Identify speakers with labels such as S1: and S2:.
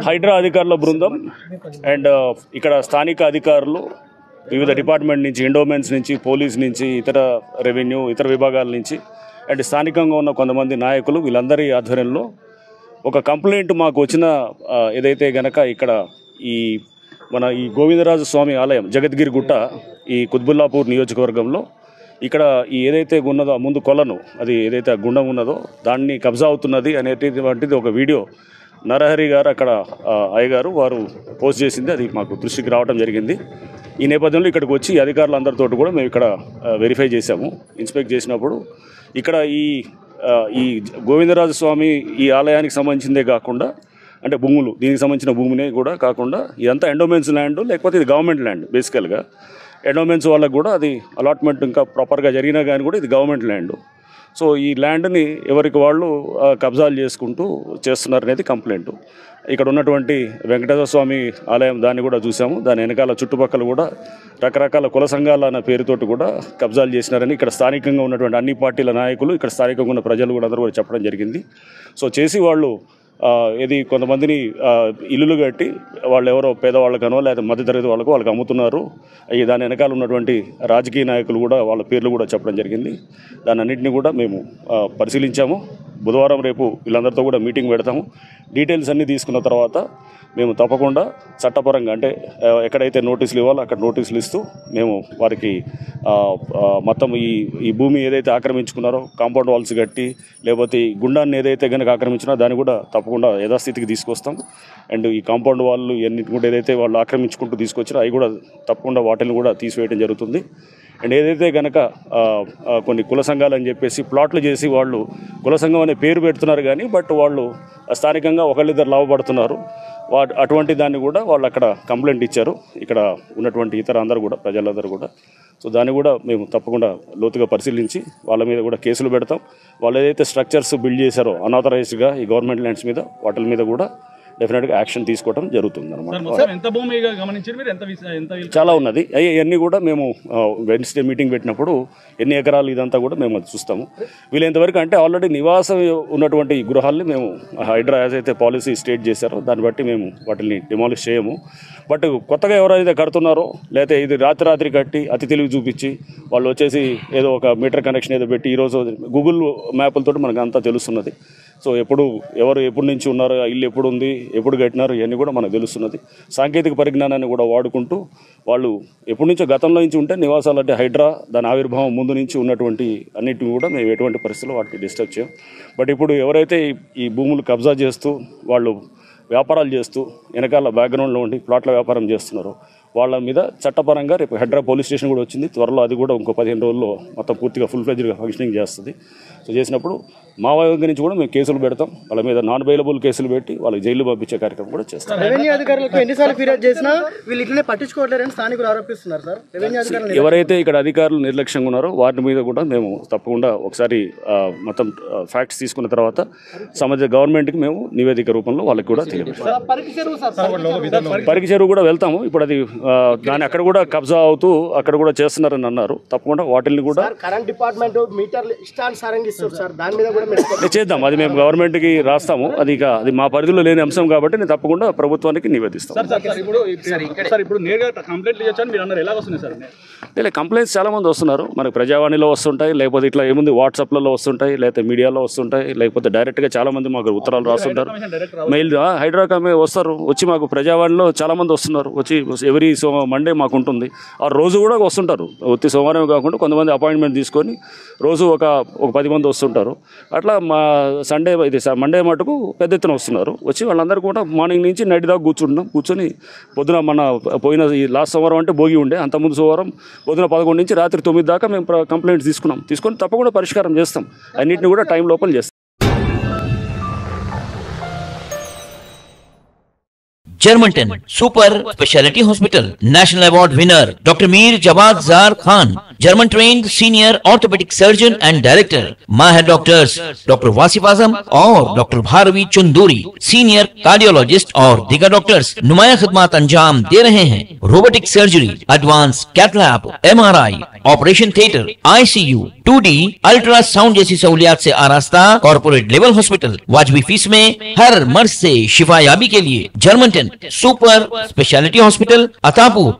S1: హైడ్రా అధికారుల బృందం అండ్ ఇక్కడ స్థానిక అధికారులు వివిధ డిపార్ట్మెంట్ నుంచి, ఎండోమెంట్స్ నుంచి, పోలీస్ నుంచి, ఇతర రెవెన్యూ, ఇతర విభాగాల నుంచి అండ్ స్థానికంగా ఉన్న కొంతమంది నాయకులు వీళ్ళందరి ఆధ్వర్యంలో ఒక కంప్లైంట్ మాకు వచ్చిన ఏదైతే గనక ఇక్కడ మన గోవిందరాజు స్వామి ఆలయం జగద్గిరి గుట్ట ఈ కుత్బుల్లాపూర్ నియోజకవర్గంలో ఇక్కడ ఏదైతే ఉన్నదో ముందు కొలను, అది ఏదైతే గుండం ఉన్నదో దాన్ని కబ్జా అవుతున్నది అనేటువంటిది ఒక వీడియో నరహరి గారు అక్కడ అయ్యగారు వారు పోస్ట్ చేసింది, అది మాకు దృష్టికి రావడం జరిగింది. ఈ నేపథ్యంలో ఇక్కడికి వచ్చి అధికారులందరితో కూడా మేము ఇక్కడ వెరిఫై చేశాము. ఇన్స్పెక్ట్ చేసినప్పుడు ఇక్కడ ఈ గోవిందరాజు స్వామి ఈ ఆలయానికి సంబంధించిందే కాకుండా అంటే భూములు, దీనికి సంబంధించిన భూమినే కూడా కాకుండా ఇదంతా ఎండోమెంట్స్ ల్యాండ్, లేకపోతే ఇది గవర్నమెంట్ ల్యాండ్. బేసికల్గా ఎండోమెంట్స్ వాళ్ళకు కూడా అది అలాట్మెంట్ ఇంకా ప్రాపర్గా జరిగినా కానీ కూడా ఇది గవర్నమెంట్ ల్యాండ్. సో ఈ ల్యాండ్ని ఎవరికి వాళ్ళు కబ్జాలు చేసుకుంటూ చేస్తున్నారనేది కంప్లైంట్. ఇక్కడ ఉన్నటువంటి వెంకటేశ్వర స్వామి ఆలయం దాన్ని కూడా చూసాము. దాని వెనకాల చుట్టుపక్కల కూడా రకరకాల కుల సంఘాల అన్న పేరుతోటి కూడా కబ్జాలు చేసినారని ఇక్కడ స్థానికంగా ఉన్నటువంటి అన్ని పార్టీల నాయకులు, ఇక్కడ స్థానికంగా ఉన్న ప్రజలు కూడా అందరూ కూడా చెప్పడం జరిగింది. సో చేసి వాళ్ళు కొంతమందిని ఇల్లులు కట్టి వాళ్ళు ఎవరో పేదవాళ్ళకనో లేదా మధ్యతరగతి వాళ్ళకు వాళ్ళకి అమ్ముతున్నారు. దాని వెనకాల ఉన్నటువంటి రాజకీయ నాయకులు కూడా వాళ్ళ పేర్లు కూడా చెప్పడం జరిగింది. దాని అన్నింటినీ కూడా మేము పరిశీలించాము. బుధవారం రేపు వీళ్ళందరితో కూడా మీటింగ్ పెడతాము. డీటెయిల్స్ అన్నీ తీసుకున్న తర్వాత మేము తప్పకుండా చట్టపరంగా అంటే ఎక్కడైతే నోటీసులు ఇవ్వాలో అక్కడ నోటీసులు ఇస్తూ మేము వారికి మొత్తం ఈ భూమి ఏదైతే ఆక్రమించుకున్నారో కాంపౌండ్ వాల్స్ కట్టి లేకపోతే ఈ గుండాన్ని ఏదైతే కనుక ఆక్రమించినా దాన్ని కూడా తప్పకుండా యథాస్థితికి తీసుకొస్తాం. అండ్ ఈ కాంపౌండ్ వాళ్ళు ఎన్నింటి కూడా ఏదైతే వాళ్ళు ఆక్రమించుకుంటూ తీసుకొచ్చారో అవి కూడా తప్పకుండా వాటిని కూడా తీసివేయడం జరుగుతుంది. అండ్ ఏదైతే కనుక కొన్ని కుల సంఘాలు అని చెప్పేసి ప్లాట్లు చేసి వాళ్ళు కుల సంఘం అనే పేరు పెడుతున్నారు కానీ బట్ వాళ్ళు స్థానికంగా ఒకళ్ళిద్దరు లాభపడుతున్నారు. అటువంటి దాన్ని కూడా వాళ్ళు అక్కడ కంప్లైంట్ ఇచ్చారు, ఇక్కడ ఉన్నటువంటి ఇతర అందరూ కూడా ప్రజలందరూ కూడా. సో దాన్ని కూడా మేము తప్పకుండా లోతుగా పరిశీలించి వాళ్ళ మీద కూడా కేసులు పెడతాం. వాళ్ళు ఏదైతే స్ట్రక్చర్స్ బిల్డ్ చేశారో అనాథరైజ్డ్గా ఈ గవర్నమెంట్ ల్యాండ్స్ మీద వాటి మీద కూడా డెఫినెట్గా యాక్షన్ తీసుకోవడం జరుగుతుంది అనమాట. చాలా ఉన్నది. ఇవన్నీ కూడా మేము వెన్స్డే మీటింగ్ పెట్టినప్పుడు ఎన్ని ఎకరాలు ఇదంతా కూడా మేము అది చూస్తాము. వీళ్ళంతవరకు అంటే ఆల్రెడీ నివాసం ఉన్నటువంటి గృహాలని మేము హైడ్రా అయితే పాలసీ స్టేట్ చేశారో దాన్ని బట్టి మేము వాటిని డిమాలిష్ చేయము. బట్ కొత్తగా ఎవరైతే కడుతున్నారో లేకపోతే ఇది రాత్రి కట్టి అతి తెలివి చూపించి వాళ్ళు వచ్చేసి ఏదో ఒక మీటర్ కనెక్షన్ ఏదో పెట్టి ఈరోజు గూగుల్ మ్యాప్లతో మనకు అంతా తెలుస్తున్నది. సో ఎవరు ఎప్పటి నుంచి ఉన్నారు, ఇల్లు ఎప్పుడు ఉంది, ఎప్పుడు కట్టినారు, ఇవన్నీ కూడా మనకు తెలుస్తున్నది. సాంకేతిక పరిజ్ఞానాన్ని కూడా వాడుకుంటూ వాళ్ళు ఎప్పటి నుంచో గతంలో నుంచి ఉంటే నివాసాలు అంటే హైడ్రా దాని ఆవిర్భావం ముందు నుంచి ఉన్నటువంటి అన్నిటిని కూడా మేము ఎటువంటి పరిస్థితుల్లో వాటిని డిస్టర్బ్ చేయం. బట్ ఇప్పుడు ఎవరైతే ఈ భూములు కబ్జా చేస్తూ వాళ్ళు వ్యాపారాలు చేస్తూ వెనకాల బ్యాక్గ్రౌండ్లో ఉండి ప్లాట్ల వ్యాపారం చేస్తున్నారో వాళ్ళ మీద చట్టపరంగా రేపు హైడ్రా పోలీస్ స్టేషన్ కూడా వచ్చింది. త్వరలో అది కూడా ఇంకో 15 రోజుల్లో మొత్తం పూర్తిగా ఫుల్ ఫ్లెడ్జ్గా ఫంక్షనింగ్ చేస్తుంది. సో చేసినప్పుడు మా వైపు నుంచి కూడా మేము కేసులు పెడతాం. వాళ్ళ మీద నాన్ బెయిలబుల్ కేసులు పెట్టి వాళ్ళకి జైలు పంపించే కార్యక్రమం కూడా చేస్తాం.
S2: రెవెన్యూ అధికారులకు ఎన్నిసార్లు ఫిర్యాదు చేసినా వీళ్ళు ఇట్లనే పట్టించుకోవట్లేరని స్థానికులు ఆరోపిస్తున్నారు సార్. రెవెన్యూ అధికారులు
S1: ఎవరైతే ఇక్కడ అధికారులు నిర్లక్ష్యంగా ఉన్నారో వాటి మీద కూడా మేము తప్పకుండా ఒకసారి మొత్తం ఫ్యాక్ట్స్ తీసుకున్న తర్వాత గవర్నమెంట్కి మేము నివేదిక రూపంలో వాళ్ళకి కూడా తెలియజేస్తాం. పరికి చెరువు కూడా వెళ్తాము. ఇప్పుడు అది దాన్ని అక్కడ కూడా కబ్జా అవుతూ అక్కడ కూడా చేస్తున్నారని అన్నారు. తప్పకుండా వాటిని కూడా
S2: కరెంట్ డిపార్ట్మెంట్ మీటర్లు ఇష్టానుసారంగా ఇస్తారు సార్. దాని మీద కూడా
S1: చేద్దాం. అది మేము గవర్నమెంట్కి రాస్తాము. అది మా పరిధిలో లేని అంశం కాబట్టి నేను తప్పకుండా ప్రభుత్వానికి నివేదిస్తాం. కంప్లైంట్స్ చాలా మంది వస్తున్నారు. మనకు ప్రజావాణిలో వస్తుంటాయి, లేకపోతే ఇట్లా ఏముంది వాట్సాప్లలో వస్తుంటాయి, లేకపోతే మీడియాలో వస్తుంటాయి, లేకపోతే డైరెక్ట్గా చాలా మంది మాకు ఉత్తరాలు రాస్తుంటారు. మెయిల్ హైడ్రాకామే వస్తారు. వచ్చి మాకు ప్రజావాణిలో చాలా మంది వస్తున్నారు. వచ్చి ఎవరీ మండే మాకు ఉంటుంది. ఆ రోజు కూడా వస్తుంటారు. ఒత్తి సోమవారం కాకుండా కొంతమంది అపాయింట్మెంట్ తీసుకొని రోజు ఒక 10 మంది వస్తుంటారు. అట్లా మా మండే మటుకు పెద్ద ఎత్తున వస్తున్నారు. వచ్చి వాళ్ళందరూ కూడా మార్నింగ్ నుంచి నైట్ దాకా కూర్చొని పొద్దున పోయిన ఈ లాస్ట్ సోమవారం అంటే భోగి ఉండే, అంతకుముందు సోమవారం పొద్దున 11 నుంచి రాత్రి 9 దాకా మేము కంప్లైంట్స్ తీసుకొని తప్పకుండా పరిష్కారం చేస్తాం. అన్నింటినీ కూడా టైం లోపల చేస్తాం.
S3: German 10 super speciality hospital, national award winner doctor Mir Jawad Jar Khan, German trained senior orthopaedic surgeon and director, माहिर डॉक्टर्स डॉक्टर वासिफ आजम और doctor Bharavi Chanduri, senior cardiologist और दीगर डॉक्टर्स नुमाया खिदमत अंजाम दे रहे हैं। Robotic surgery, advance cath lab, MRI, operation theatre, ICU, 2D ultrasound जैसी सहूलियात से आरास्ता कॉर्पोरेट लेवल हॉस्पिटल। वाजबी फीस में हर मर्ज से शिफायाबी के लिए German 10 super speciality hospital, Attapur.